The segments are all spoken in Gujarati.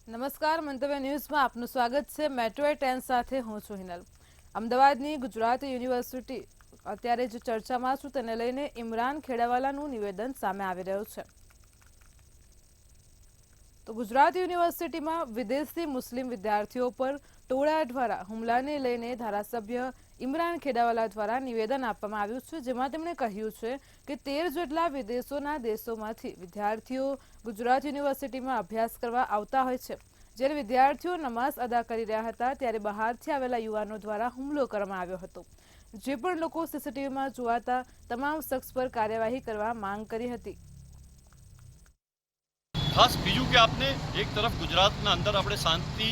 નમસ્કાર, મંતવ્ય ન્યૂઝમાં આપનું સ્વાગત છે। મેટ્રો 10 સાથે હું છું હિનલ। અમદાવાદની ગુજરાત યુનિવર્સિટી અત્યારે જે ચર્ચામાં છે તેને લઈને ઇમરાન ખેડાવાલાનું નિવેદન સામે આવી રહ્યું છે। તો ગુજરાત યુનિવર્સિટીમાં વિદેશી મુસ્લિમ વિદ્યાર્થીઓ પર ટોળા દ્વારા હુમલાને લઈને ધારાસભ્ય ઇમરાન ખેડાવાલા દ્વારા નિવેદન આપવામાં આવ્યું છે, જેમાં તેમણે કહ્યું છે કે 13 જેટલા વિદેશોના દેશોમાંથી વિદ્યાર્થીઓ ગુજરાત યુનિવર્સિટીમાં અભ્યાસ કરવા આવતા હોય છે। જ્યારે વિદ્યાર્થીઓ નમાઝ અદા કરી રહ્યા હતા ત્યારે બહારથી આવેલા યુવાનો દ્વારા હુમલો કરવામાં આવ્યો હતો। જે પણ લોકો સીસીટીવીમાં જોવાતા તમામ શખ્સ પર કાર્યવાહી કરવા માંગ કરી હતી। खास बीजू के आपने एक तरफ गुजरात अंदर अपने शांति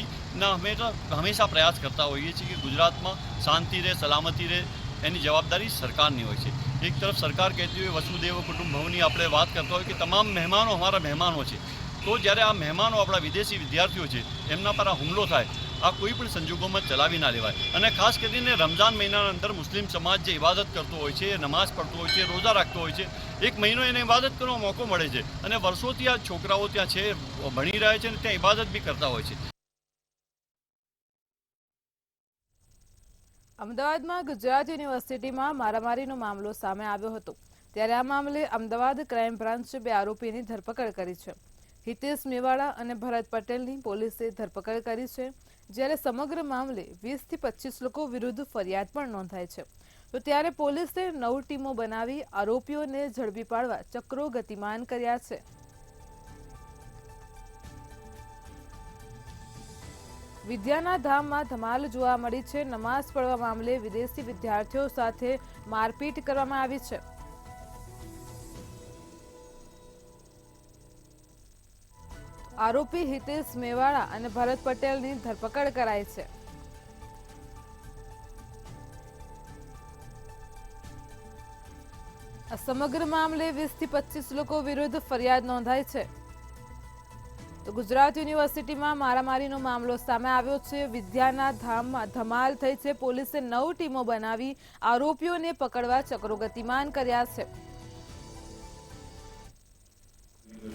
हमेशा प्रयास करता होइए कि गुजरात में शांति रहे, सलामती रहे, एनी जवाबदारी सरकारनी होय छे। एक तरफ सरकार कहती हुई वसुदेव कुटुंबकमनी आपणे बात करता होय कि तमाम मेहमानों अमारा मेहमानों छे, तो ज्यारे आ मेहमानों अपना विदेशी विद्यार्थीओ छे एमना पर आ हुमलो थाय आ कोई पण संजोगों में चलावी ना लेवाय। अने खास करीने रमजान महीना अंदर मुस्लिम समाज जे इबादत करतो होय छे, नमाज पढ़तो होय छे, रोजा राखतो होय छे, एक महीनो एने इबादत करવાનો મોકો મળે છે અને વર્ષોથી આ છોકરાઓ ત્યાં છે, ભણી રહ્યા છે અને ત્યાં ઇબાદત બી કરતા હોય છે। અમદાવાદમાં ગુજરાત યુનિવર્સિટીમાં મારામારીનો મામલો સામે આવ્યો હતો, ત્યારે આ મામલે અમદાવાદ ક્રાઇમ બ્રાન્ચે 2 આરોપીની ધરપકડ કરી છે। હિતેશ મેવાડા અને ભરત પટેલની પોલીસે ધરપકડ કરી છે, જ્યારે સમગ્ર મામલે 20 થી 25 લોકો વિરુદ્ધ ફરિયાદ પણ નોંધાઈ છે। તો ત્યારે પોલીસે 9 ટીમો બનાવી આરોપીઓને ઝડપી પાડવા ચક્રો ગતિમાન કર્યા છે। વિદ્યાના ધામમાં ધમાલ જોવા મળી છે। નમાઝ પઢવા મામલે વિદેશી વિદ્યાર્થીઓ સાથે મારપીટ કરવામાં આવી છે। આરોપી હિતેશ મેવાડા અને ભરત પટેલની ધરપકડ કરાઈ છે। આ સમગ્ર મામલે 20 થી 25 લોકો વિરુદ્ધ ફરિયાદ નોંધાઈ છે। તો ગુજરાત યુનિવર્સિટીમાં મારામારીનો મામલો સામે આવ્યો છે। વિદ્યાના ધામમાં ધમાલ થઈ છે। પોલીસે 9 ટીમો બનાવી આરોપીઓને પકડવા ચક્રો ગતિમાન કર્યા છે।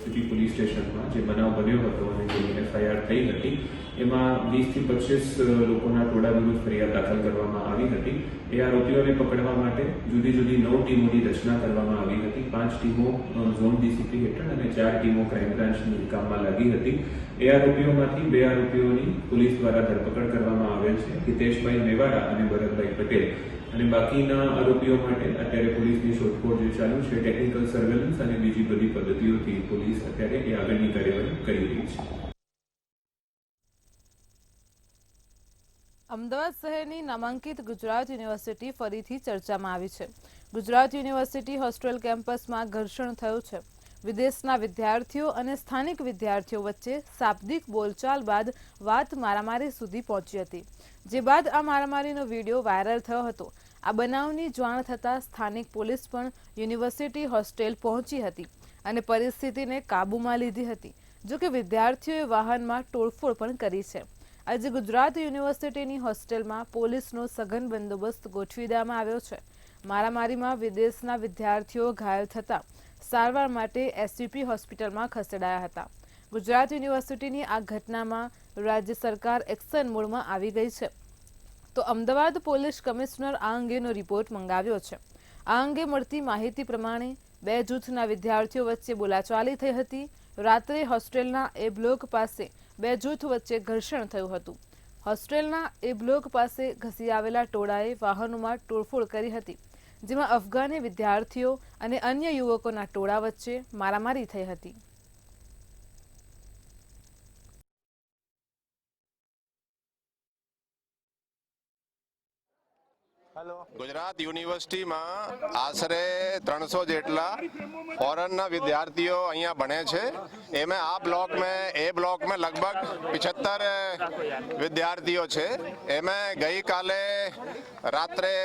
સિટી પોલીસ સ્ટેશનમાં જે બનાવ બન્યો હતો અને જેની એફઆઈઆર થઈ હતી એમાં 20 થી 25 લોકોના ટોળા વિરુદ્ધ ફરિયાદ દાખલ કરવામાં આવી હતી। એ આરોપીઓને પકડવા માટે જુદી જુદી 9 ટીમોની રચના કરવામાં આવી હતી। 5 ટીમો ઝોન ડીસીપી હેઠળ અને 4 ટીમો ક્રાઇમ બ્રાન્ચની કામમાં લાગી હતી। એ આરોપીઓમાંથી 2 આરોપીઓની પોલીસ દ્વારા ધરપકડ કરવામાં આવેલ છે, હિતેશભાઈ મેવાડા અને ભરતભાઈ પટેલ। અને બાકીના આરોપીઓ માટે અત્યારે પોલીસની શોધખોળ જે ચાલુ છે, ટેકનિકલ સર્વેલન્સ અને બીજી બધી પદ્ધતિઓથી પોલીસ અત્યારે એ આગળની કાર્યવાહી કરી રહી છે। અમદાવાદ શહેરની નામાંકિત ગુજરાત યુનિવર્સિટી ફરીથી ચર્ચામાં આવી છે। ગુજરાત યુનિવર્સિટી હોસ્ટેલ કેમ્પસમાં ઘર્ષણ થયું છે। વિદેશના વિદ્યાર્થીઓ અને સ્થાનિક વિદ્યાર્થીઓ વચ્ચે શાબ્દિક બોલચાલ બાદ વાત મારામારી સુધી પહોંચી હતી, જે બાદ આ મારામારીનો વિડીયો વાયરલ થયો હતો। આ બનાવની જાણ થતાં સ્થાનિક પોલીસ પણ યુનિવર્સિટી હોસ્ટેલ પહોંચી હતી અને પરિસ્થિતિને કાબૂમાં લીધી હતી। જો કે વિદ્યાર્થીઓએ વાહનમાં તોડફોડ પણ કરી છે। આજે ગુજરાત યુનિવર્સિટીની હોસ્ટેલમાં પોલીસનો સઘન બંદોબસ્ત ગોઠવી દેવામાં આવ્યો છે। મારામારીમાં વિદેશના વિદ્યાર્થીઓ ઘાયલ થતા સારવાર માટે એસવીપી હોસ્પિટલમાં ખસેડાયા હતા। ગુજરાત યુનિવર્સિટીની આ ઘટનામાં રાજ્ય સરકાર એક્શન મોડમાં આવી ગઈ છે। તો અમદાવાદ પોલીસ કમિશનર આ અંગેનો રિપોર્ટ મંગાવ્યો છે। આ અંગે મળતી માહિતી પ્રમાણે 2 જૂથના વિદ્યાર્થીઓ વચ્ચે બોલાચાલી થઈ હતી। રાત્રે હોસ્ટેલના એ બ્લોક પાસે 2 જૂથ વચ્ચે ઘર્ષણ થયું હતું। હોસ્ટેલના એ બ્લોક પાસે ઘસી આવેલા ટોળાએ વાહનોમાં તોડફોડ કરી હતી, જેમાં અફઘાની વિદ્યાર્થીઓ અને અન્ય યુવકોના ટોળા વચ્ચે મારામારી થઈ હતી। ગુજરાત યુનિવર્સિટીમાં આશરે 300 જેટલા ફોરેનના વિદ્યાર્થીઓ અહીંયા ભણે છે। એમાં એ બ્લોક में लगभग 75 વિદ્યાર્થીઓ છે। એમાં ગઈકાલે રાત્રે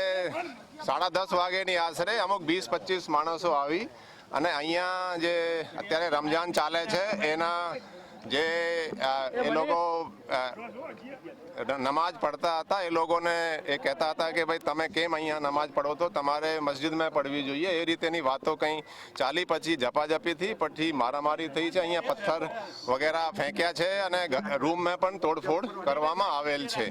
10:30 વાગ્યાની આશરે અમુક 20-25 માણસો આવી અને અહીંયા જે અત્યારે રમજાન ચાલે છે એના જે એ લોકો નમાજ પડતા હતા એ લોકોને એ કહેતા હતા કે ભાઈ તમે કેમ અહીંયા નમાજ પડો તો તમારે મસ્જિદમાં પડવી જોઈએ, એ રીતેની વાતો કંઈ ચાલી. પછી ઝપાઝપીથી પછી મારામારી થઈ છે, અહીંયા પથ્થર વગેરે ફેંક્યા છે અને રૂમમાં પણ તોડફોડ કરવામાં આવેલ છે.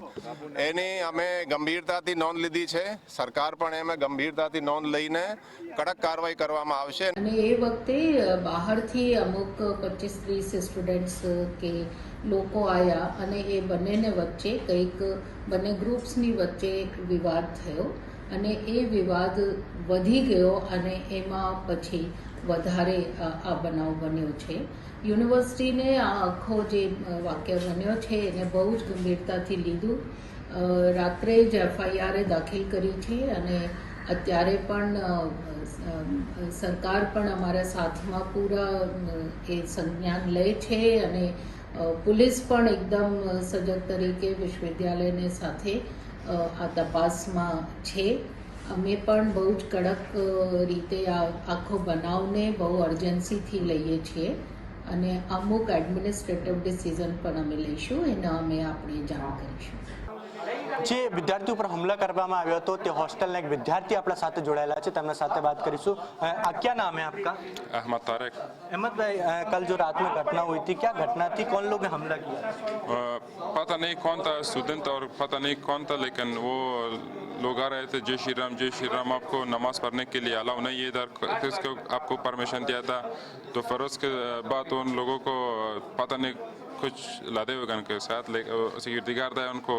એની અમે ગંભીરતાથી નોંધ લીધી છે. સરકાર પણ એમાં ગંભીરતાથી નોંધ લઈને કડક કાર્યવાહી કરવામાં આવશે. અને એ વખતે બહારથી અમુક 25-30 સ્ટુડન્ટ્સ કે લોકો આવ્યા અને એ બંનેને વચ્ચે કંઈક બંને ગ્રુપ્સની વચ્ચે વિવાદ થયો અને એ વિવાદ વધી ગયો અને એમાં પછી વધારે આ બનાવ બન્યો છે. યુનિવર્સિટીને આ આખો જે વાક્ય બન્યો છે એને બહુ જ ગંભીરતાથી લીધું. રાત્રે જ FIR દાખલ કરી છે અને અત્યારે પણ સરકાર પણ અમારા સાથમાં પૂરા એ સંજ્ઞાન લે છે અને પોલીસ પણ એકદમ સજગ તરીકે વિશ્વવિદ્યાલયને સાથે આ તપાસમાં છે. અમે પણ બહુ જ કડક રીતે આ આખો બનાવને બહુ અર્જન્સીથી લઈએ છીએ અને અમુક એડમિનિસ્ટ્રેટિવ ડિસિઝન પણ અમે લઈશું, એને અમે આપણે જાણ કરીશું. જે વિદ્યાર્થી ઉપર હુમલા કરવામાં આવ્યો હતો તે હોસ્ટેલના એક વિદ્યાર્થી આપણા સાથે જોડાયેલા છે, તેમના સાથે बात કરીશું. क्या नाम है आपका? अहमद तारिक. अहमद भाई, कल जो रात में घटना हुई थी, क्या घटना थी, कौन लोग ने हमला किया? पता नहीं कौन था स्टूडेंट और पता नहीं कौन था, लेकिन वो लोग आ रहे थे जय श्री राम आपको नमाज पढ़ने के लिए अलाउ नहीं है इधर, किसको आपको परमिशन दिया था. तो फिर उसके बाद उन लोगों को पता नहीं कुछ लादे हुए गन के साथ सिक्योरिटी गार्ड है उनको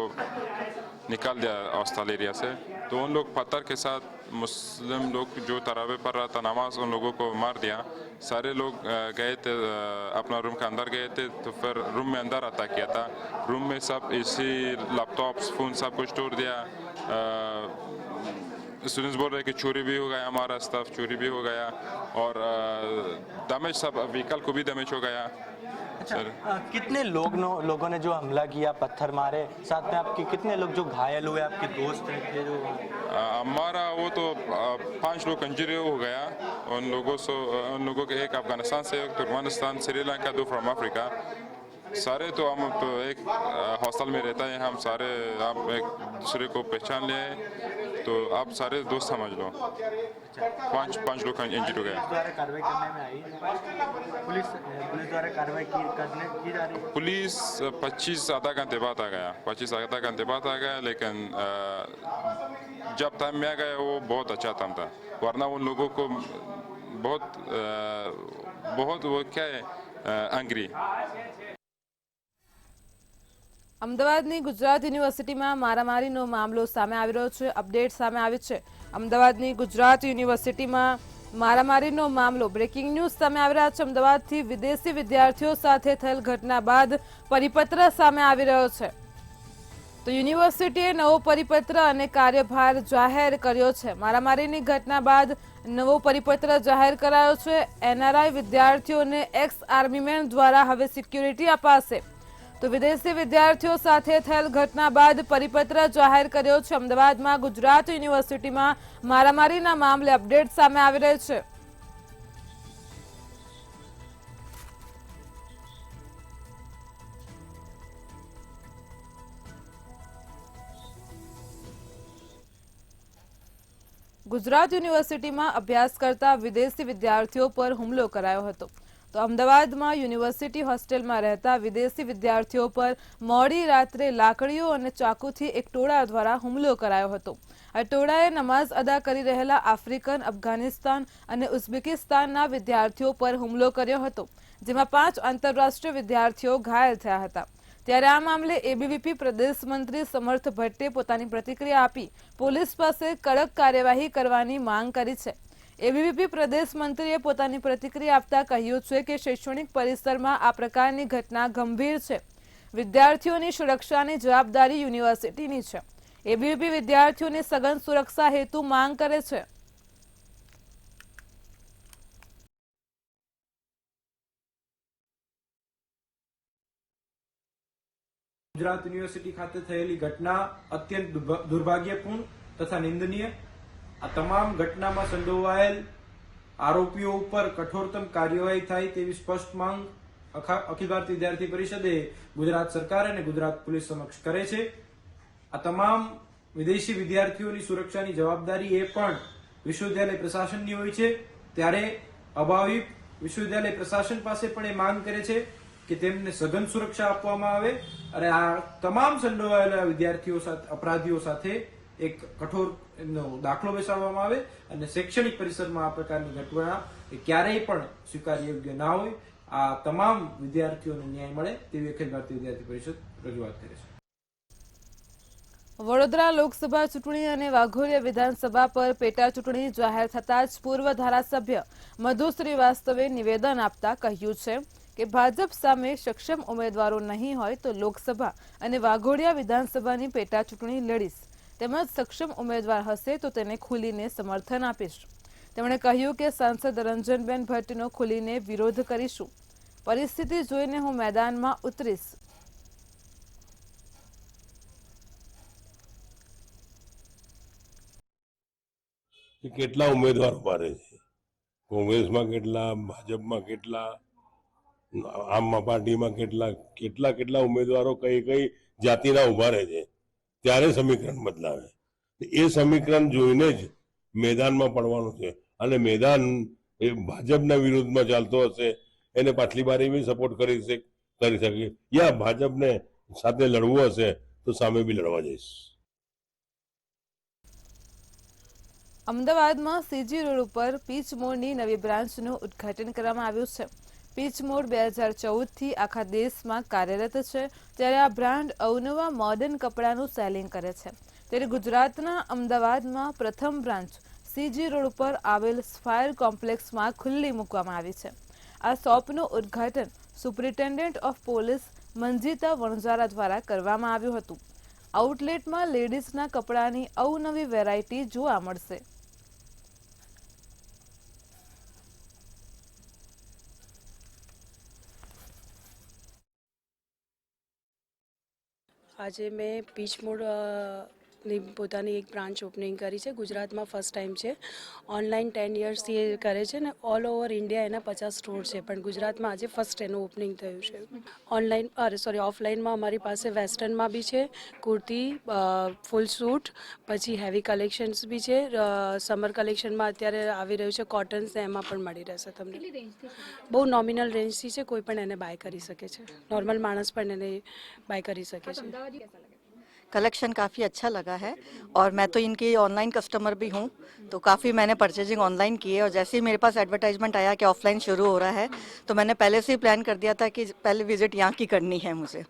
निकाल दिया हॉस्टल एरिया से. तो उन लोग पत्थर के साथ मुस्लिम लोग जो तरावे पढ़ रहा था नमाज, उन लोगों को मार दिया. सारे लोग गए थे अपना रूम के अंदर गए थे. तो फिर रूम में अंदर अटैक किया था. रूम में सब एसी लैपटॉप्स फ़ोन सब कुछ तोड़ दिया. स्टूडेंट्स बोल रहे कि चोरी भी हो गया, हमारा स्टाफ चोरी भी हो गया और डैमेज सब व्हीकल को भी डैमेज हो गया. कितने लोगों ने जो हमला किया, पत्थर मारे, साथ में आपके कितने लोग जो घायल हुए, आपके दोस्त थे जो? हमारा वो तो 5 लोग इंजरी हो गया. उन लोगों के एक अफगानिस्तान से, एक तुर्कमेनिस्तान, श्रीलंका, 2 फ्रॉम अफ्रीका. सारे तो हम तो एक हॉस्टल में रहता है, हम सारे आप एक दूसरे को पहचान लिए, तो आप सारे दोस्त समझ लो. 5 लोग इंजर्ड हो गए. कार्रवाई करने में आई पुलिस द्वारा कार्रवाई की जा रही है. पुलिस 25 आधा घंटे बाद आ गया, लेकिन जब टाइम में आ गया वो बहुत अच्छा टाइम था, वरना उन लोगों को बहुत वो क्या है एंग्री. અમદાવાદની ગુજરાત યુનિવર્સિટીમાં મારામારીનો મામલો સામે આવી રહ્યો છે. અપડેટ સામે આવી છે. અમદાવાદની ગુજરાત યુનિવર્સિટીમાં મારામારીનો મામલો બ્રેકિંગ ન્યૂઝ સામે આવી રહ્યા છે. અમદાવાદથી વિદેશી વિદ્યાર્થીઓ સાથે થયેલ ઘટના બાદ પરિપત્ર સામે આવી રહ્યો છે. તો યુનિવર્સિટીએ નવો પરિપત્ર અને કાર્યભાર જાહેર કર્યો છે. મારામારીની ઘટના બાદ નવો પરિપત્ર જાહેર કરાયો છે. NRI વિદ્યાર્થીઓને એક્સ આર્મીમેન દ્વારા હવે સિક્યુરિટી અપાશે. તો વિદેશી વિદ્યાર્થીઓ સાથે થયેલ ઘટના બાદ પરિપત્ર જાહેર કર્યો છે. અમદાવાદમાં ગુજરાત યુનિવર્સિટીમાં મારામારીના મામલે અપડેટ સામે આવી રહી છે. ગુજરાત યુનિવર્સિટીમાં અભ્યાસ કરતા વિદેશી વિદ્યાર્થીઓ પર હુમલો કરાયો હતો. તો અમદાવાદમાં યુનિવર્સિટી હોસ્ટેલમાં રહેતા વિદેશી વિદ્યાર્થીઓ પર મોડી રાત્રે લાકડીઓ અને ચાકુથી એક ટોળા દ્વારા હુમલો કરાયો હતો. આ ટોળાએ નમાઝ અદા કરી રહેલા આફ્રિકન, અફઘાનિસ્તાન અને ઉઝબેકિસ્તાનના વિદ્યાર્થીઓ પર હુમલો કર્યો હતો, જેમાં 5 આંતરરાષ્ટ્રીય વિદ્યાર્થીઓ ઘાયલ થયા હતા. ત્યારે આ મામલે ABVP પ્રદેશ મંત્રી સમર્થ ભટ્ટે પોતાની પ્રતિક્રિયા આપી પોલીસ પાસે કડક કાર્યવાહી કરવાની માંગ કરી છે. ABVP પ્રદેશ મંત્રીએ પોતાની પ્રતિક્રિયા આપતા કહ્યું છે કે શૈક્ષણિક પરિસરમાં આ પ્રકારની ઘટના ગંભીર છે. વિદ્યાર્થીઓની સુરક્ષાની જવાબદારી યુનિવર્સિટીની છે. ABVP વિદ્યાર્થીઓની સઘન સુરક્ષા હેતુ માંગ કરે છે. ગુજરાત યુનિવર્સિટી ખાતે થયેલી ઘટના અત્યંત દુર્ભાગ્યપૂર્ણ તથા નિંદનીય. આ તમામ ઘટનામાં સંડોવાયેલ આરોપીઓ ઉપર કઠોરતમ કાર્યવાહી થાય તેવી સ્પષ્ટ માંગ અખિલ ભારતીય વિદ્યાર્થી પરિષદે ગુજરાત સરકાર અને ગુજરાત પોલીસ સમક્ષ કરે છે. આ તમામ વિદેશી વિદ્યાર્થીઓની સુરક્ષાની જવાબદારી એ પણ વિશ્વવિદ્યાલય પ્રશાસનની હોય છે. ત્યારે અભાવિક વિશ્વવિદ્યાલય પ્રશાસન પાસે પણ એ માંગ કરે છે કે તેમને સઘન સુરક્ષા આપવામાં આવે અને આ તમામ સંડોવાયેલા વિદ્યાર્થીઓ સાથે અપરાધીઓ સાથે એક કઠોર દાખલો બેસાડવામાં આવે અને શૈક્ષણિક પરિસરમાં આ પ્રકારની ઘટના એ ક્યારેય પણ સ્વીકાર્ય યોગ્ય ના હોય. આ તમામ વિદ્યાર્થીઓને ન્યાય મળે તેવી અખિલ ભારતીય વિદ્યાર્થી પરિષદ રજૂઆત કરે છે. વડોદરા લોકસભા ચૂંટણી અને વાઘોડિયા વિધાનસભા પર પેટા ચૂંટણી જાહેર થતાં જ પૂર્વ ધારાસભ્ય મધુ શ્રીવાસ્તવે નિવેદન આપતા કહ્યું છે કે ભાજપ સામે સક્ષમ ઉમેદવારો નહીં હોય તો લોકસભા અને વાઘોડિયા વિધાનસભાની પેટા ચૂંટણી લડીશ. તેમજ સક્ષમ ઉમેદવાર હશે તો તેને ખુલીને સમર્થન આપીશ. તેમણે કહ્યું કે સાંસદ રંજનબેન ભટ્ટનો ખુલીને વિરોધ કરીશું. પરિસ્થિતિ જોઈને હું મેદાનમાં ઉતરીશ. કેટલા ઉમેદવાર ઉભા રહે છે, કોંગ્રેસમાં કેટલા, ભાજપમાં કેટલા, આમ પાર્ટીમાં કેટલા ઉમેદવારો કઈ કઈ જાતિના ઉભા રહે છે, ત્યારે સમીકરણ બદલાવે. એ સમીકરણ જોઈને જ મેદાનમાં પડવાનું છે. અને મેદાન એ ભાજપના વિરુદ્ધમાં ચાલતો હશે એને પાછલી બારી બી સપોર્ટ કરી શકે, યા ભાજપને સાથે લડવું હશે તો સામે બી લડવા જઈશ. અમદાવાદમાં સીજી રોડ ઉપર પીચ મોડની નવી બ્રાન્ચનું ઉદ્ઘાટન કરવામાં આવ્યું છે. પીચ મોડ 2014થી આખા દેશમાં કાર્યરત છે. ત્યારે આ બ્રાન્ડ અવનવા મોડર્ન કપડાનું સેલિંગ કરે છે. ત્યારે ગુજરાતના અમદાવાદમાં પ્રથમ બ્રાન્ચ સીજી રોડ ઉપર આવેલ સ્ફાયર કોમ્પ્લેક્સમાં ખુલ્લી મૂકવામાં આવી છે. આ શોપનું ઉદ્ઘાટન superintendent of police Manjita Vanzara દ્વારા કરવામાં આવ્યું હતું. આઉટલેટમાં લેડીઝના કપડાની અવનવી વેરાયટી જોવા મળશે. આજે મેં પીચ મોડની પોતાની એક બ્રાન્ચ ઓપનિંગ કરી છે. ગુજરાતમાં ફર્સ્ટ ટાઈમ છે. ઓનલાઈન 10 યર્સથી એ કરે છે ને ઓલ ઓવર ઇન્ડિયા એના 50 સ્ટોર છે, પણ ગુજરાતમાં આજે ફર્સ્ટ એનું ઓપનિંગ થયું છે. ઓફલાઈનમાં અમારી પાસે વેસ્ટર્નમાં બી છે, કુર્તી, ફૂલ સૂટ, પછી હેવી કલેક્શન્સ બી છે. સમર કલેક્શનમાં અત્યારે આવી રહ્યું છે કોટન્સ ને એમાં પણ મળી રહેશે તમને. બહુ નોમિનલ રેન્જથી છે, કોઈ પણ એને બાય કરી શકે છે. નોર્મલ માણસ પણ એને બાય કરી શકે છે. कलेक्शन काफ़ी अच्छा लगा है और मैं तो इनकी ऑनलाइन कस्टमर भी हूँ, तो काफ़ी मैंने परचेजिंग ऑनलाइन की है. और जैसे ही मेरे पास एडवर्टाइजमेंट आया कि ऑफलाइन शुरू हो रहा है तो मैंने पहले से ही प्लान कर दिया था कि पहले विजिट यहाँ की करनी है मुझे.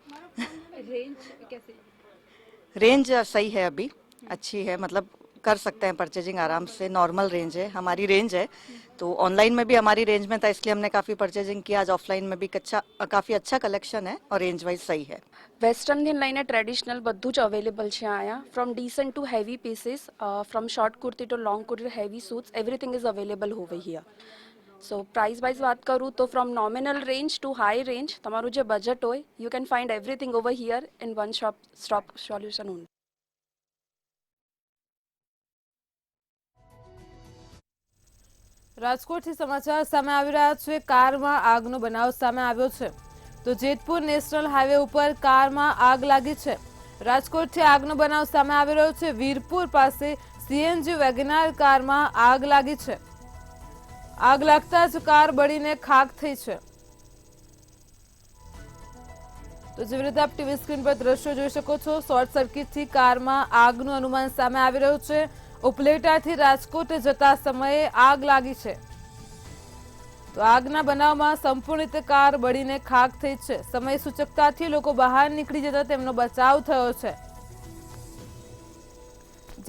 रेंज सही है, अभी अच्छी है, मतलब कर सकते हैं परचेजिंग आराम से. नॉर्मल रेंज है, हमारी रेंज है. तो ऑनलाइन में भी हमारी रेंज में था, इसलिए हमने काफ़ी परचेजिंग किया. आज ऑफलाइन में भी काफ़ी अच्छा कलेक्शन है और रेंज वाइज सही है. વેસ્ટર્નથી લઈને ટ્રેડિશનલ બધું જ અવેલેબલ છે અહીંયા. From decent to heavy pieces, from short kurti to long kurti, heavy suits, everything is available over here. So price wise વાત કરું તો from nominal range to high range, તમારું જે બજેટ હોય you can find everything over here in one stop solution only. રાજકોટથી સમાચાર સામે આવી રહ્યા છે. કારમાં આગનો બનાવ સામે આવ્યો છે. તો જેતપુર નેશનલ હાઈવે ઉપર કારમાં આગ લાગી છે. રાજકોટથી આગનો બનાવ સામે આવી રહ્યો છે. વીરપુર પાસે સીએનજી વેગનાર કારમાં આગ લાગી છે. આગ લાગતા જ કાર બળીને ખાખ થઈ છે. તો જેવી રીતે આપ ટીવી સ્ક્રીન પર દ્રશ્યો જોઈ શકો છો, શોર્ટ સર્કિટથી કારમાં આગનું અનુમાન સામે આવી રહ્યું છે. ઉપલેટાથી રાજકોટ જતા સમયે આગ લાગી છે. તો આગના બનાવમાં સંપૂર્ણ રીતે કાર બળીને ખાખ થઈ છે. સમય સૂચકતાથી લોકો બહાર નીકળી જતા તેમનો બચાવ થયો છે.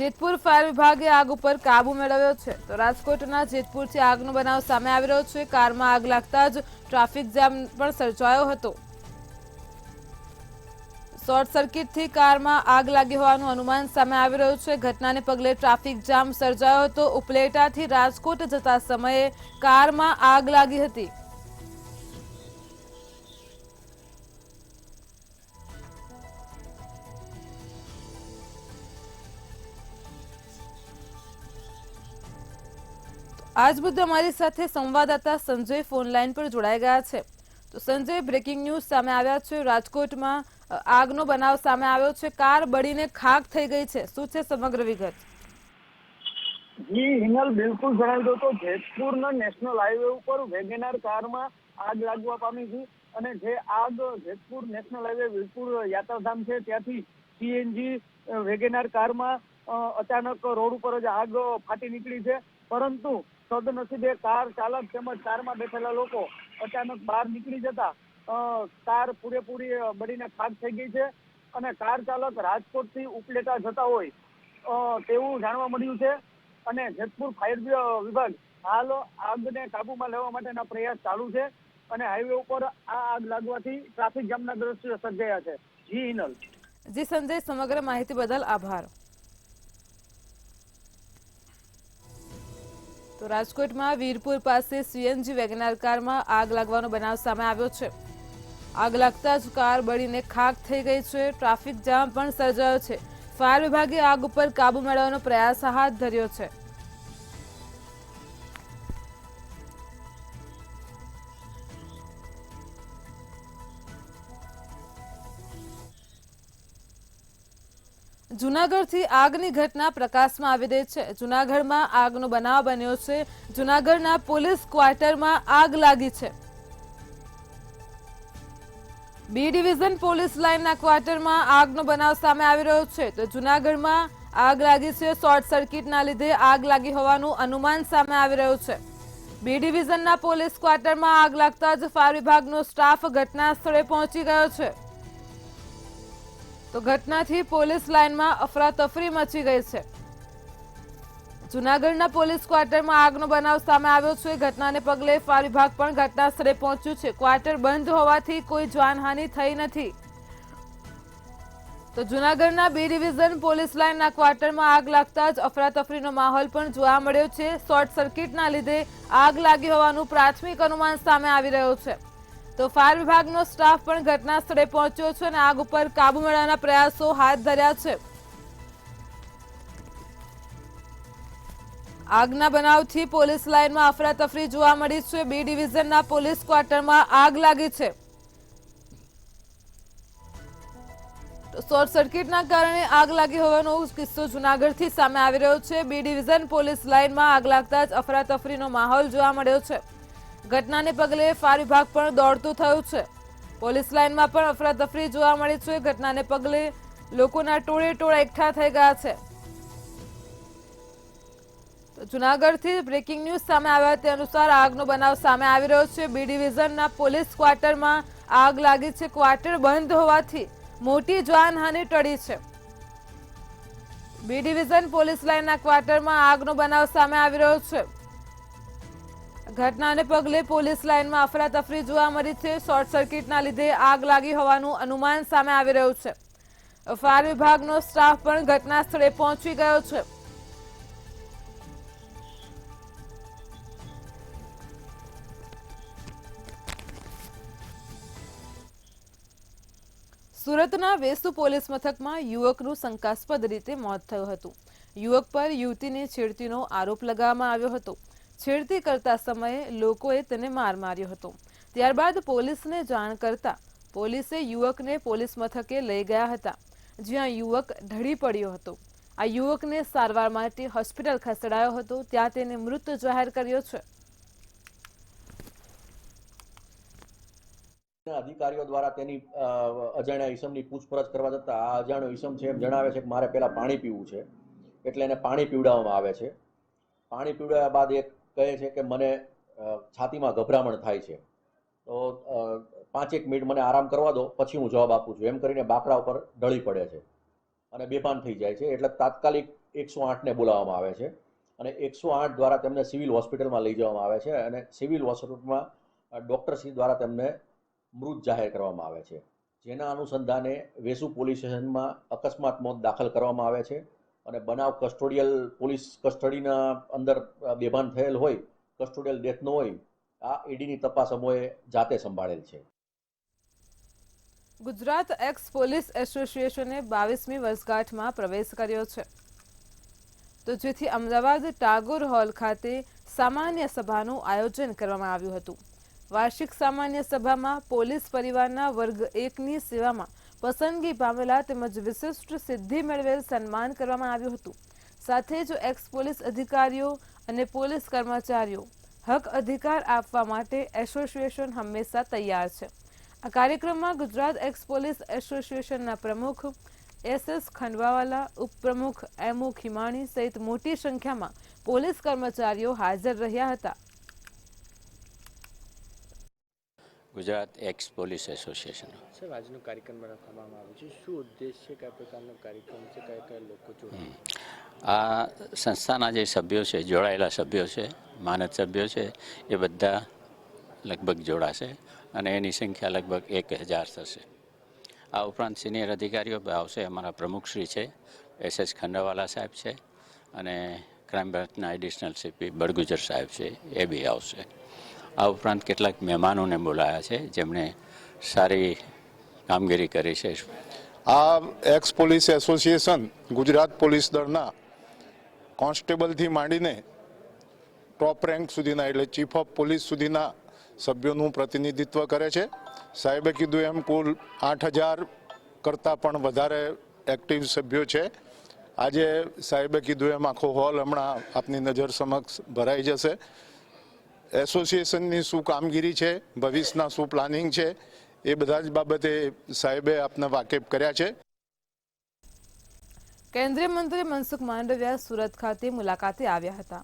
જેતપુર ફાયર વિભાગે આગ ઉપર કાબુ મેળવ્યો છે. તો રાજકોટના જેતપુરથી આગનો બનાવ સામે આવી રહ્યો છે. કારમાં આગ લાગતા જ ટ્રાફિક જામ પણ સર્જાયો હતો. શોર્ટ સર્કિટથી કારમાં આગ લાગી હોવાનું અનુમાન સામે આવી રહ્યું છે. ઘટનાને પગલે ટ્રાફિક જામ સર્જાયો હતો. ઉપલેટાથી રાજકોટ જતા સમયે કારમાં આગ લાગી હતી. આજ મુદ્દે અમારી સાથે સંવાદદાતા સંજય ફોન લાઈન પર જોડાઈ ગયા છે. તો સંજય, બ્રેકિંગ ન્યૂઝ સામે આવ્યા છે। રાજકોટમાં આગનો બનાવ સામે આવ્યો છે, કાર બળીને ખાક થઈ ગઈ છે, શું છે સમગ્ર વિગત? જી હિનલ, બિલકુલ જણાવી દો તો જેતપુરના નેશનલ હાઈવે ઉપર વેગેનાર કારમાં આગ લાગવા પામી હતી અને જે આગ જેતપુર નેશનલ હાઈવે વીરપુર યાત્રાધામ છે ત્યાંથી સીએનજી વેગેનાર કારમાં અચાનક રોડ ઉપર જ આગ ફાટી નીકળી છે, પરંતુ સદનસીબે કાર ચાલક તેમજ કારમાં બેઠેલા લોકો અચાનક બહાર નીકળી જતા કાર પૂરેપૂરી બળીને ખાક થઈ ગઈ છે અને કાર ચાલક રાજકોટથી ઉપલેટા જતા હોય તેવું જાણવા મળ્યું છે અને જેતપુર ફાયર વિભાગ હાલ આગને કાબૂમાં લેવા માટેના પ્રયાસ ચાલુ છે અને હાઈવે ઉપર આ આગ લાગવાથી ટ્રાફિક જામના દ્રશ્યો સર્જાયા છે। જી હિનલ। જી સંજય, સમગ્ર માહિતી બદલ આભાર। તો રાજકોટમાં વીરપુર પાસે સીએનજી વેગનાર કારમાં આગ લાગવાનો બનાવ સામે આવ્યો છે। આગ લાગતા જ કાર બળીને ખાક થઈ ગઈ છે, ટ્રાફિક જામ પણ સર્જાયો છે। ફાયર વિભાગે આગ ઉપર કાબુ મેળવવાનો પ્રયાસ હાથ ધર્યો છે। જૂનાગઢથી આગની ઘટના પ્રકાશમાં આવી રહી છે। જૂનાગઢમાં આગનો બનાવ બન્યો છે। જૂનાગઢના પોલીસ ક્વાર્ટરમાં આગ લાગી છે। બી ડિવિઝન પોલીસ લાઇનના ક્વાર્ટરમાં આગનો બનાવ સામે આવી રહ્યો છે। તો જૂનાગઢમાં આગ લાગી છે, શોર્ટ સર્કિટના લીધે આગ લાગી હોવાનું અનુમાન સામે આવી રહ્યું છે। બી ડિવિઝનના પોલીસ ક્વાર્ટરમાં આગ લાગતા જ ફાયર વિભાગનો સ્ટાફ ઘટના સ્થળે પહોંચી ગયો છે। તો ઘટનાથી પોલીસ લાઇનમાં અફરાતફરી મચી ગઈ છે। જૂનાગઢના પોલીસ ક્વાર્ટરમાં આગનો બનાવ સામે આવ્યો છે। ઘટનાને પગલે ફાયર વિભાગ પણ ઘટના સ્થળે પહોંચ્યું છે। ક્વાર્ટર બંધ હોવાથી કોઈ જાનહાનિ થઈ નથી। તો જૂનાગઢના બી ડિવિઝન પોલીસ લાઇનના ક્વાર્ટરમાં આગ લાગતા જ અફરાતફરીનો માહોલ પણ જોવા મળ્યો છે। શોર્ટ સર્કિટના લીધે આગ લાગી હોવાનું પ્રાથમિક અનુમાન સામે આવી રહ્યું છે। તો ફાયર વિભાગનો સ્ટાફ પણ ઘટના સ્થળે પહોંચ્યો છે અને આગ ઉપર કાબુ મેળવવાના પ્રયાસો હાથ ધર્યા છે। આગના બનાવથી પોલીસ લાઇનમાં અફરાતફરી જોવા મળી છે। બી ડિવિઝનના પોલીસ ક્વાર્ટરમાં આગ લાગી છે। તો શોર્ટ સર્કિટના કારણે આગ લાગી હોવાનો કિસ્સો જૂનાગઢથી સામે આવી રહ્યો છે। બી ડિવિઝન પોલીસ લાઇનમાં આગ લાગતા જ અફરાતફરીનો માહોલ જોવા મળ્યો છે। ઘટનાને પગલે ફાયર વિભાગ પણ દોડતું થયું છે। પોલીસ લાઇનમાં પણ અફરાતફરી જોવા મળી છે। ઘટનાને પગલે લોકોના ટોળે ટોળા એકઠા થઈ ગયા છે। તો જૂનાગઢથી બ્રેકિંગ ન્યૂઝ સામે આવ્યા તે અનુસાર આગનો બનાવ સામે આવી રહ્યો છે। બી ડિવિઝનના પોલીસ ક્વાર્ટરમાં આગ લાગી છે। ક્વાર્ટર બંધ હોવાથી મોટી જાનહાનિ ટળી છે। બી ડિવિઝન પોલીસ લાઇનના ક્વાર્ટરમાં આગનો બનાવ સામે આવી રહ્યો છે। ઘટનાને પગલે પોલીસ લાઇનમાં અફરાતફરી જોવા મળી છે। શોર્ટ સર્કિટના લીધે આગ લાગી હોવાનું અનુમાન સામે આવી રહ્યું છે। ફાયર વિભાગનો સ્ટાફ પણ ઘટના સ્થળે પહોંચી ગયો છે। સુરતના વેસુ પોલીસ મથકમાં યુવકનું શંકાસ્પદ રીતે મોત થયું હતું। યુવક પર યુવતીની છેડતીનો આરોપ લગાવવામાં આવ્યો હતો। છેડતી કરતા સમયે લોકોએ તેને માર માર્યો હતો। ત્યારબાદ પોલીસને જાણ કરતા પોલીસે યુવકને પોલીસ મથકે લઈ ગયા હતા, જ્યાં યુવક ઢળી પડ્યો હતો। આ યુવકને સારવાર માટે હોસ્પિટલ ખસેડાયો હતો, ત્યાં તેને મૃત જાહેર કર્યો છે। અધિકારીઓ દ્વારા તેની અજાણ્યા ઈસમની પૂછપરછ કરવા જતાં આ અજાણ્યો ઈસમ છે એમ જણાવે છે કે મારે પહેલાં પાણી પીવું છે, એટલે એને પાણી પીવડાવવામાં આવે છે। પાણી પીવડાવ્યા બાદ એ કહે છે કે મને છાતીમાં ગભરામણ થાય છે, તો 5 મિનિટ મને આરામ કરવા દો, પછી હું જવાબ આપું છું, એમ કરીને બાકડા ઉપર ઢળી પડે છે અને બેભાન થઈ જાય છે। એટલે તાત્કાલિક 108ને બોલાવવામાં આવે છે અને 108 દ્વારા તેમને સિવિલ હોસ્પિટલમાં લઈ જવામાં આવે છે અને સિવિલ હોસ્પિટલમાં ડૉક્ટરશ્રી દ્વારા તેમને મૃત જાહેર કરવામાં આવે છે। જેના અનુસંધાને વેસુ પોલીસ સ્ટેશનમાં અકસ્માત મોત દાખલ કરવામાં આવે છે અને બનાવ કસ્ટોડિયલ પોલીસ કસ્ટડીના અંદર બેભાન થયેલ હોય, કસ્ટોડિયલ ડેથનો હોય, આ ઈડીની તપાસ અમોએ જાતે સંભાળેલ છે। ગુજરાત એક્સ પોલીસ એસોસિએશને 22મી વર્ષગાંઠમાં પ્રવેશ કર્યો છે, તો જેથી અમદાવાદ ટાગોર હોલ ખાતે સામાન્ય સભાનું આયોજન કરવામાં આવ્યું હતું। વાર્ષિક સામાન્ય સભામાં પોલીસ પરિવારના વર્ગ 1ની સેવામાં પસંદગી પામેલા તેમજ વિશિષ્ટ સિદ્ધિ મેળવેલ સન્માન કરવામાં આવ્યું હતું. સાથે જ એક્સ પોલીસ અધિકારીઓ અને પોલીસ કર્મચારીઓ હક અધિકાર આપવા માટે એસોસિએશન હંમેશા તૈયાર છે. આ કાર્યક્રમમાં ગુજરાત એક્સ પોલીસ એસોસિએશનના પ્રમુખ SS ખંડવાવાલા, ઉપપ્રમુખ MO ખીમાણી સહિત મોટી સંખ્યામાં પોલીસ કર્મચારીઓ હાજર રહ્યા હતા. ગુજરાત એક્સ પોલીસ એસોસિએશન સાહેબ, આજનો કાર્યક્રમ રાખવામાં આવ્યો છે, શું ઉદ્દેશ છે, કયા પ્રકારનો કાર્યક્રમ છે, કયા કયા લોકો જોડાયા? આ સંસ્થાના જે સભ્યો છે, જોડાયેલા સભ્યો છે, માનદ સભ્યો છે, એ બધા લગભગ જોડાશે અને એની સંખ્યા લગભગ 1000 થશે. આ ઉપરાંત સિનિયર અધિકારીઓ આવશે. અમારા પ્રમુખશ્રી છે SS ખંડવાલા સાહેબ છે અને ક્રાઇમ બ્રાન્ચના એડિશનલ CP બળગુજર સાહેબ છે, એ બી આવશે. આ ઉપરાંત કેટલાક મહેમાનોને બોલાયા છે જેમણે સારી કામગીરી કરી છે. આ x police association Gujarat police દળના કોન્સ્ટેબલથી માંડીને ટોપ રેન્ક સુધીના એટલે ચીફ ઓફ પોલીસ સુધીના સભ્યોનું પ્રતિનિધિત્વ કરે છે. સાહેબે કીધું એમ કુલ 8000 કરતાં પણ વધારે એક્ટિવ સભ્યો છે. આજે સાહેબે કીધું એમ આખો હોલ હમણાં આપની નજર સમક્ષ ભરાઈ જશે. એસોસિએશનની શું કામગીરી છે, ભવિષ્યના શું પ્લાનિંગ છે, એ બધા જ બાબતે સાહેબે આપને વાકેફ કર્યા છે. કેન્દ્રીય મંત્રી મનસુખ માંડવિયા સુરત ખાતે મુલાકાતે આવ્યા હતા.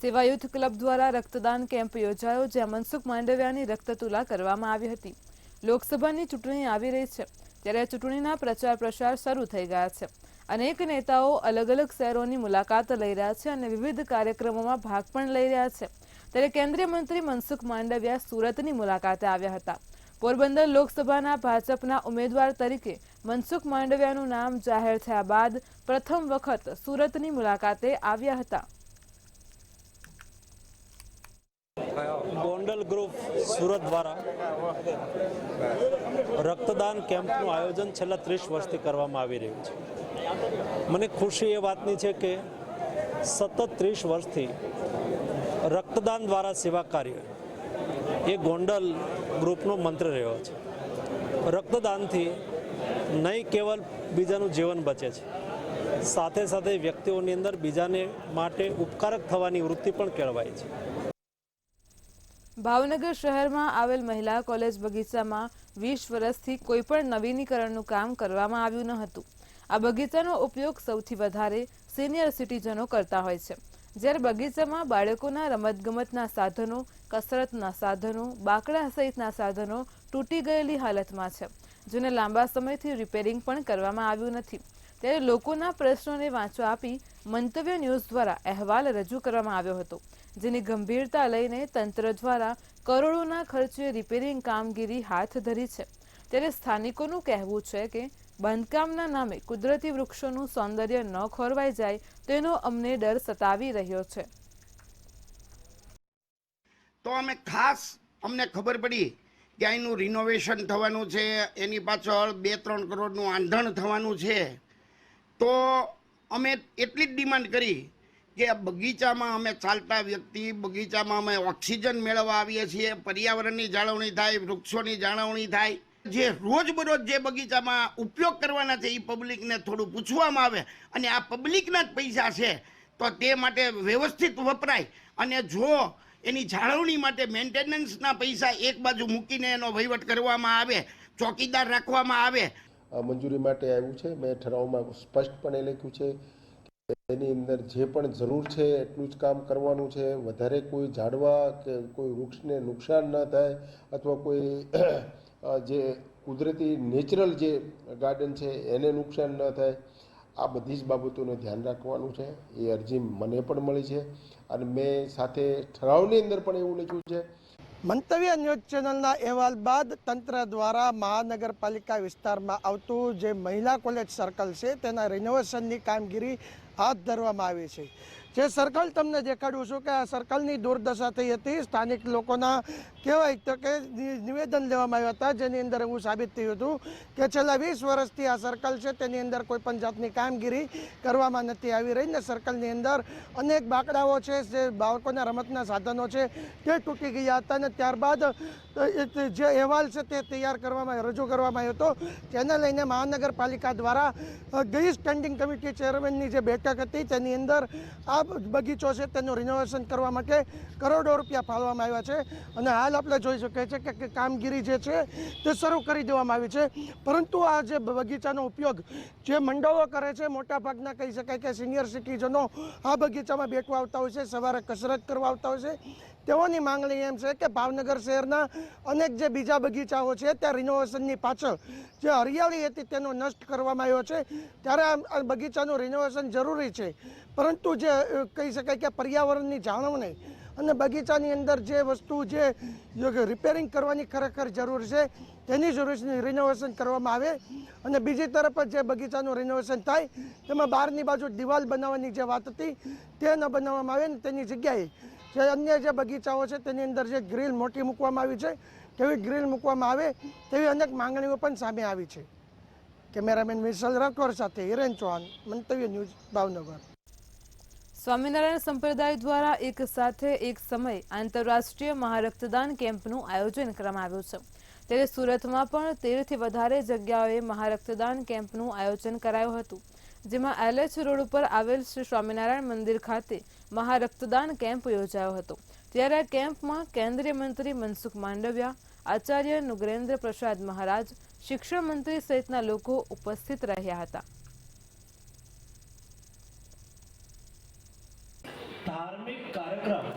સેવા યુથ ક્લબ દ્વારા રક્તદાન કેમ્પ યોજાયો, જ્યાં મનસુખ માંડવિયાની રક્તતુલા કરવામાં આવી હતી. લોકસભાની ચૂંટણી આવી રહી છે ત્યારે ચૂંટણીના પ્રચાર પ્રસાર શરૂ થઈ ગયા છે. અનેક નેતાઓ અલગ અલગ શહેરોની મુલાકાત લઈ રહ્યા છે અને વિવિધ કાર્યક્રમોમાં ભાગ પણ લઈ રહ્યા છે. ત્યારે કેન્દ્રીય મંત્રી મનસુખ માંડવિયા સુરતની મુલાકાતે આવ્યા હતા. પોરબંદર લોકસભાના ભાજપના ઉમેદવાર તરીકે મનસુખ માંડવિયાનું નામ જાહેર થયા બાદ પ્રથમ વખત સુરતની મુલાકાતે આવ્યા હતા. ગોંડલ ગ્રુપ સુરત દ્વારા રક્તદાન કેમ્પનું આયોજન છેલ્લા 30 વર્ષથી કરવામાં આવી રહ્યું છે. મને ખુશી એ વાતની છે કે સતત 30 વર્ષથી રક્તદાન દ્વારા સેવા કાર્ય એ ગોંડલ ગ્રુપનો મંત્ર રહ્યો છે. રક્તદાનથી નહીં કેવલ બીજાનું જીવન બચે છે, સાથે સાથે વ્યક્તિઓની અંદર બીજાને માટે ઉપકારક થવાની વૃત્તિ પણ કેળવાય છે. ભાવનગર શહેરમાં આવેલ મહિલા કોલેજ બગીચામાં 20 વર્ષથી કોઈ પણ નવીનીકરણનું કામ કરવામાં આવ્યું ન હતું. આ બગીચાનો ઉપયોગ સૌથી વધારે સિનિયર સિટીઝનો કરતા હોય છે. જ્યારે બગીચામાં બાળકોના રમતગમતના સાધનો, કસરતના સાધનો, બાકડા સહિતના સાધનો તૂટી ગયેલી હાલતમાં છે, જેને લાંબા સમયથી રિપેરિંગ પણ કરવામાં આવ્યું નથી. ત્યારે લોકોના પ્રશ્નોને વાંચો આપી મંતવ્ય ન્યૂઝ દ્વારા અહેવાલ રજૂ કરવામાં આવ્યો હતો, જેની ગંભીરતા લઈને તંત્ર દ્વારા કરોડોના ખર્ચે રિપેરિંગ કામગીરી હાથ ધરી છે. ત્યારે સ્થાનિકોનું કહેવું છે કે બાંધકામના નામે કુદરતી વૃક્ષોનું સૌંદર્ય ન ખોરવાઈ જાય તેનો અમને ડર સતાવી રહ્યો છે. તો અમે ખાસ અમને ખબર પડી કે અહીંનું રિનોવેશન થવાનું છે, એની પાછળ 2-3 કરોડનું આંધણ થવાનું છે, તો અમે એટલી જ ડિમાન્ડ કરી કે બગીચામાં અમે ચાલતા વ્યક્તિ, બગીચામાં અમે ઓક્સિજન મેળવવા આવીએ છીએ, પર્યાવરણની જાળવણી થાય, વૃક્ષોની જાળવણી થાય. જે રોજબરોજ જે બગીચામાં ઉપયોગ કરવાના છે એ પબ્લિકને થોડું પૂછવામાં આવે અને આ પબ્લિકના જ પૈસા છે તો તે માટે વ્યવસ્થિત વપરાય અને જો એની જાળવણી માટે મેન્ટેનન્સના પૈસા એક બાજુ મૂકીને એનો વહીવટ કરવામાં આવે, ચોકીદાર રાખવામાં આવે. મંજૂરી માટે આવ્યું છે. મેં ઠરાવમાં સ્પષ્ટપણે લખ્યું છે કે એની અંદર જે પણ જરૂર છે એટલું જ કામ કરવાનું છે. વધારે કોઈ ઝાડવા કે કોઈ વૃક્ષને નુકસાન ન થાય અથવા કોઈ જે કુદરતી નેચરલ જે ગાર્ડન છે એને નુકસાન ન થાય, આ બધી જ બાબતોનું ધ્યાન રાખવાનું છે. એ અરજી મને પણ મળી છે અને મેં સાથે ઠરાવની અંદર પણ એવું લખ્યું છે. મંતવ્ય ન્યૂઝ ચેનલના અહેવાલ બાદ તંત્ર દ્વારા મહાનગરપાલિકા વિસ્તારમાં આવતું જે મહિલા કોલેજ સર્કલ છે તેના રિનોવેશનની કામગીરી હાથ ધરવામાં આવી છે. જે સર્કલ તમને દેખાડું છું કે આ સર્કલની દુર્દશા થઈ હતી. સ્થાનિક લોકોના કહેવાય તો કે નિવેદન લેવામાં આવ્યા હતા, જેની અંદર એવું સાબિત થયું હતું કે છેલ્લા 20 વર્ષથી આ સર્કલ છે તેની અંદર કોઈ પણ જાતની કામગીરી કરવામાં નથી આવી રહી ને સર્કલની અંદર અનેક બાકડાઓ છે, જે બાળકોના રમતના સાધનો છે તે તૂટી ગયા હતા અને ત્યારબાદ જે અહેવાલ છે તે તૈયાર કરવામાં રજૂ કરવામાં આવ્યો હતો, જેને લઈને મહાનગરપાલિકા દ્વારા ગઈ સ્ટેન્ડિંગ કમિટી ચેરમેનની જે બેઠક હતી તેની અંદર આ બગીચો છે તેનું રિનોવેશન કરવા માટે કરોડો રૂપિયા ફાળવવામાં આવ્યા છે અને હાલ આપણે જોઈ શકીએ છીએ કે કામગીરી જે છે તે શરૂ કરી દેવામાં આવી છે. પરંતુ આ જે બગીચાનો ઉપયોગ જે મંડળો કરે છે, મોટાભાગના કહી શકાય કે સિનિયર સિટીઝનો આ બગીચામાં બેઠવા આવતા હોય છે, સવારે કસરત કરવા આવતા હોય છે. તેઓની માંગણી એમ છે કે ભાવનગર શહેરના અનેક જે બીજા બગીચાઓ છે ત્યાં રિનોવેશનની પાછળ જે હરિયાળી હતી તેનો નષ્ટ કરવામાં આવ્યો છે, ત્યારે આ બગીચાનું રિનોવેશન જરૂરી છે. પરંતુ જે કહી શકાય કે પર્યાવરણની જાળવણી અને બગીચાની અંદર જે વસ્તુ જે રિપેરિંગ કરવાની ખરેખર જરૂર છે તેની જરૂર રિનોવેશન કરવામાં આવે અને બીજી તરફ જે બગીચાનું રિનોવેશન થાય તેમાં બહારની બાજુ દિવાલ બનાવવાની જે વાત હતી તે ન બનાવવામાં આવે ને તેની જગ્યાએ જે અન્ય જે બગીચાઓ છે તેની અંદર જે ગ્રીલ મોટી મૂકવામાં આવી છે તેવી ગ્રીલ મૂકવામાં આવે તેવી અનેક માંગણીઓ પણ સામે આવી છે. કેમેરામેન વિશાલ રાઠોડ સાથે હિરેન ચૌહાણ, મંતવ્ય ન્યૂઝ, ભાવનગર. સ્વામિનારાયણ સંપ્રદાય દ્વારા એક સાથે એક સમય આંતરરાષ્ટ્રીય મહારક્તદાન કેમ્પનું આયોજન કરવામાં આવ્યું છે. ત્યારે સુરતમાં પણ 13 થી વધારે જગ્યાઓએ મહારક્તદાન કેમ્પનું આયોજન કરાયું હતું, જેમાં LH રોડ ઉપર આવેલ શ્રી સ્વામિનારાયણ મંદિર ખાતે મહારક્તદાન કેમ્પ યોજાયો હતો. ત્યારે આ કેમ્પમાં કેન્દ્રીય મંત્રી મનસુખ માંડવિયા, આચાર્ય નુગ્રેન્દ્ર પ્રસાદ મહારાજ, શિક્ષણ મંત્રી સહિતના લોકો ઉપસ્થિત રહ્યા હતા. ધાર્મિક કાર્યક્રમ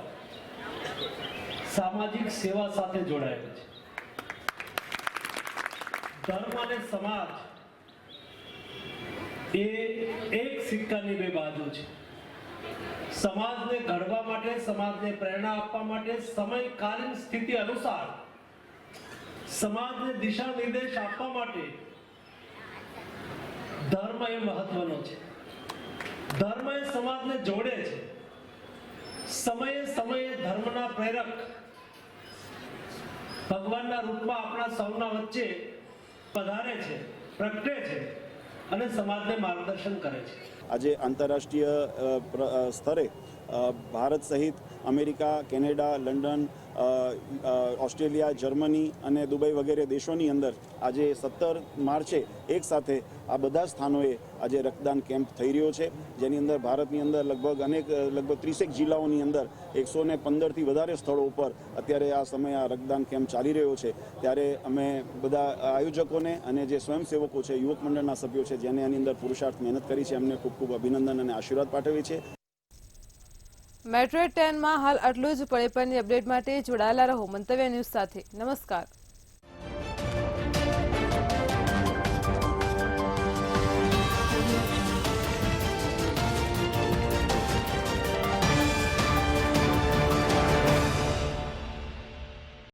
સામાજિક સેવા સાથે જોડાયેલો છે. ધર્મ અને સમાજ એ એક સિક્કાની બે બાજુ છે. સમાજને ઘડવા માટે, સમાજને પ્રેરણા આપવા માટે સમયકાલીન સ્થિતિ અનુસાર સમાજને દિશા નિર્દેશ આપવા માટે ધર્મ એ મહત્વનો છે. ધર્મ એ સમાજને જોડે છે. સમયે સમયે ધર્મના પ્રેરક ભગવાનના રૂપમાં આપણા સૌના વચ્ચે પધારે છે, પ્રગટે છે અને સમાજને માર્ગદર્શન કરે છે. આજે આંતરરાષ્ટ્રીય સ્તરે ભારત સહિત America, Canada, London, Australia, Germany અને દુબઈ વગેરે દેશોની અંદર આજે 17 માર્ચે એક સાથે આ બધા સ્થાનોએ આજે રક્તદાન કેમ્પ થઈ રહ્યો છે, જેની અંદર ભારતની અંદર લગભગ 30 જિલ્લાઓની અંદર 115થી વધારે સ્થળો ઉપર અત્યારે આ સમયે આ રક્તદાન કેમ્પ ચાલી રહ્યો છે. ત્યારે અમે બધા આયોજકોને અને જે સ્વયંસેવકો છે, યુવક મંડળના સભ્યો છે, જેને આની અંદર પુરુષાર્થ મહેનત કરી છે, એમને ખૂબ ખૂબ અભિનંદન અને આશીર્વાદ પાઠવીએ છીએ. મેટ્રો 10માં હાલ આટલું જ. પડે પણની અપડેટ માટે જોડાયેલા રહો મંતવ્ય ન્યૂઝ સાથે. નમસ્કાર.